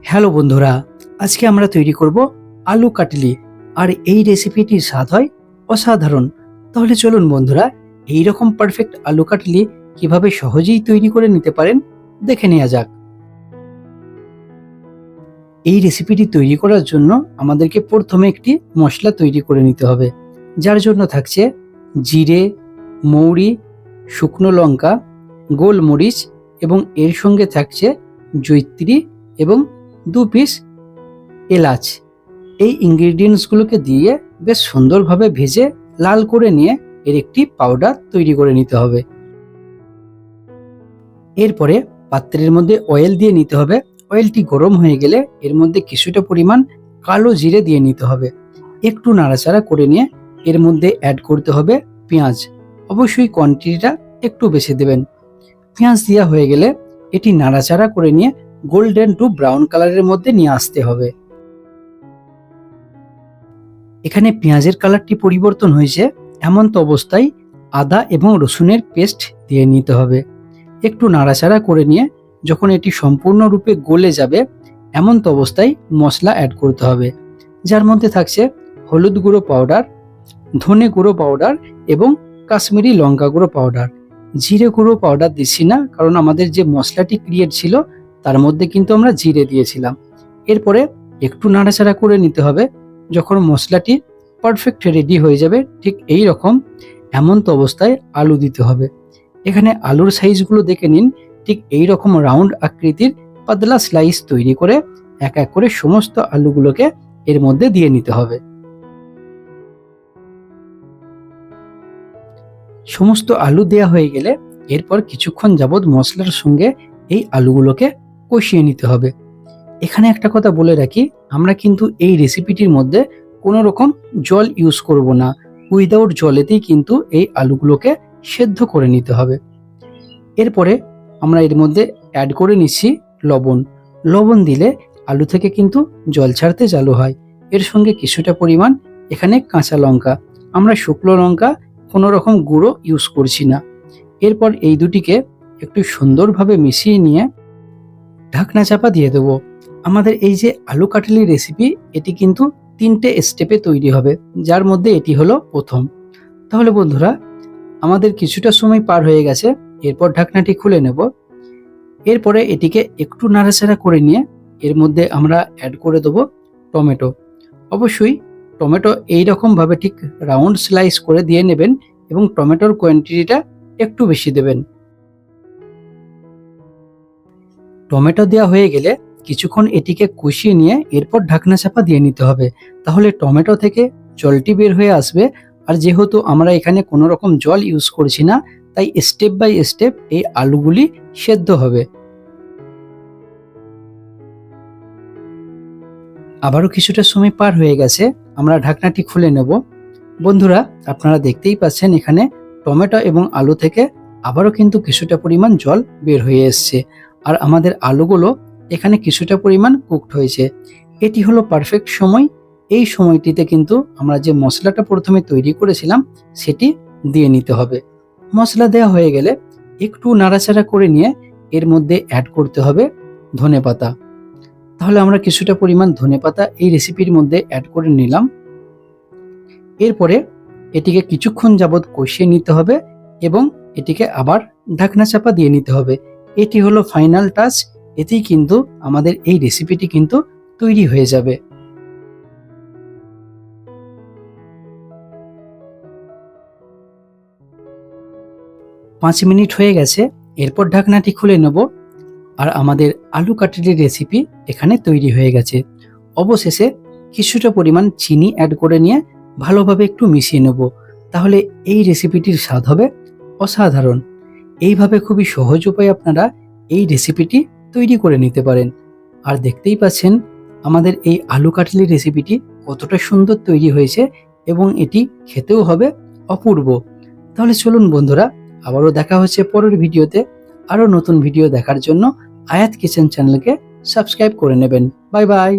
Hello বন্ধুরা, আজকে আমরা তৈরি করব আলু কাটলি। আর এই রেসিপিটির স্বাদ হয় অসাধারণ। তাহলে চলুন বন্ধুরা, এই রকম পারফেক্ট আলু কাটলি কিভাবে সহজেই তৈরি করে নিতে পারেন দেখে নেওয়া যাক। এই রেসিপিটি তৈরি করার জন্য আমাদেরকে প্রথমে একটি মশলা তৈরি করে নিতে হবে, যার জন্য থাকছে জিরে, মৌরি, শুকনো লঙ্কা, গোলমরিচ এবং এর সঙ্গে থাকছে জয়িত্রী এবং 2 পিস এলাচ। এই ইনগ্রেডিয়েন্টসগুলোকে দিয়ে বেশ সুন্দরভাবে ভেজে লাল করে নিয়ে এর একটি পাউডার তৈরি করে নিতে হবে। এরপরে পাত্রের মধ্যে অয়েল দিয়ে নিতে হবে। অয়েলটি গরম হয়ে গেলে এর মধ্যে কিছুটা পরিমাণ কালো জিরে দিয়ে নিতে হবে। একটু নাড়াচাড়া করে নিয়ে এর মধ্যে অ্যাড করতে হবে পেঁয়াজ। অবশ্যই কোয়ান্টিটিটা একটু বেশি দেবেন। পেঁয়াজ দেওয়া হয়ে গেলে এটি নাড়াচাড়া করে নিয়ে গোল্ডেন টু ব্রাউন কালারের মধ্যে নিয়ে আসতে হবে। এখানে পেঁয়াজের কালারটি পরিবর্তন হয়েছে, এমন তো অবস্থায় আদা এবং রসুনের পেস্ট দিয়ে নিতে হবে। একটু নাড়াচাড়া করে নিয়ে যখন এটি সম্পূর্ণরূপে গলে যাবে, এমন তো অবস্থায় মশলা অ্যাড করতে হবে, যার মধ্যে থাকছে হলুদ গুঁড়ো পাউডার, ধনে গুঁড়ো পাউডার এবং কাশ্মীরি লঙ্কা গুঁড়ো পাউডার। জিরে গুঁড়ো পাউডার দিচ্ছি না, কারণ আমাদের যে মশলাটি ক্রিয়েট ছিল তার মধ্যে কিন্তু আমরা জিরে দিয়েছিলাম। এরপরে একটু নাড়াচাড়া করে নিতে হবে। যখন মশলাটি পারফেক্ট রেডি হয়ে যাবে, ঠিক এই রকম এমন তো অবস্থায় আলু দিতে হবে। এখানে আলুর সাইজগুলো দেখে নিন, ঠিক এই রকম রাউন্ড আকৃতির পাতলা স্লাইস তৈরি করে এক এক করে সমস্ত আলুগুলোকে এর মধ্যে দিয়ে নিতে হবে। সমস্ত আলু দেয়া হয়ে গেলে এরপর কিছুক্ষণ যাবৎ মশলার সঙ্গে এই আলুগুলোকে কষিয়ে নিতে হবে। এখানে একটা কথা বলে রাখি, আমরা কিন্তু এই রেসিপিটির মধ্যে কোনো রকম জল ইউজ করব না। উইদাউট জলেতেই কিন্তু এই আলুগুলোকে সেদ্ধ করে নিতে হবে। এরপরে আমরা এর মধ্যে অ্যাড করে নিচ্ছি লবণ। লবণ দিলে আলু থেকে কিন্তু জল ছাড়তে চালু হয়। এর সঙ্গে কিছুটা পরিমাণ এখানে কাঁচা লঙ্কা, আমরা শুকনো লঙ্কা কোনো রকম গুঁড়ো ইউজ করছি না। এরপর এই দুটিকে একটু সুন্দরভাবে মিশিয়ে নিয়ে ঢাকনা চাপা দিয়ে দেবো। আমাদের এই যে আলু কাটলি রেসিপি, এটি কিন্তু 3টে স্টেপে তৈরি হবে, যার মধ্যে এটি হলো প্রথম। তাহলে বন্ধুরা, আমাদের কিছুটা সময় পার হয়ে গেছে। এরপর ঢাকনাটি খুলে নেব। এরপরে এটিকে একটু নাড়াচাড়া করে নিয়ে এর মধ্যে আমরা অ্যাড করে দেবো টমেটো। অবশ্যই টমেটো এইরকম ভাবে ঠিক রাউন্ড স্লাইস করে দিয়ে নেবেন এবং টমেটোর কোয়ান্টিটিটা একটু বেশি দেবেন। টমেটো দেওয়া হয়ে গেলে কিছুক্ষণ এটিকে কষিয়ে নিয়ে এরপর ঢাকনা চাপা দিয়ে নিতে হবে। তাহলে টমেটো থেকে জলটি বের হয়ে আসবে। আর যেহেতু আমরা এখানে কোনো রকম জল ইউজ করছি না, তাই স্টেপ বাই স্টেপ এই আলুগুলি সেদ্ধ হবে। আবারও কিছুটা সময় পার হয়ে গেছে, আমরা ঢাকনাটি খুলে নেব। বন্ধুরা, আপনারা দেখতেই পাচ্ছেন এখানে টমেটো এবং আলু থেকে আবারও কিন্তু কিছুটা পরিমাণ জল বের হয়ে এসছে। আর আমাদের আলুগুলো এখানে কিছুটা পরিমাণ কুকড হয়েছে। এটি হলো পারফেক্ট সময়। এই সময়টিতে কিন্তু আমরা যে মশলাটা প্রথমে তৈরি করেছিলাম সেটি দিয়ে নিতে হবে। মশলা দেওয়া হয়ে গেলে একটু নাড়াচাড়া করে নিয়ে এর মধ্যে অ্যাড করতে হবে ধনেপাতা। তাহলে আমরা কিছুটা পরিমাণ ধনেপাতা এই রেসিপির মধ্যে অ্যাড করে নিলাম। এরপরে এটিকে কিছুক্ষণ যাবৎ কষিয়ে নিতে হবে এবং এটিকে আবার ঢাকনা চাপা দিয়ে নিতে হবে। এটি হলো ফাইনাল টাচ। এতেই কিন্তু আমাদের এই রেসিপিটি কিন্তু তৈরি হয়ে যাবে। 5 মিনিট হয়ে গেছে। এরপর ঢাকনাটি খুলে নেব। আর আমাদের আলু কাটলি রেসিপি এখানে তৈরি হয়ে গেছে। অবশেষে কিছুটা পরিমাণ চিনি অ্যাড করে নিয়ে ভালোভাবে একটু মিশিয়ে নেব। তাহলে এই রেসিপিটির স্বাদ হবে অসাধারণ। এইভাবে খুবই সহজ উপায়ে আপনারা এই রেসিপিটি তৈরি করে নিতে পারেন। আর দেখতেই পাচ্ছেন আমাদের এই আলু কাটলি রেসিপিটি কতটা সুন্দর তৈরি হয়েছে এবং এটি খেতেও হবে অপূর্ব। তাহলে চলুন বন্ধুরা, আবারও দেখা হচ্ছে পরের ভিডিওতে। আরও নতুন ভিডিও দেখার জন্য আয়াত কিচেন চ্যানেলকে সাবস্ক্রাইব করে নেবেন। Bye bye.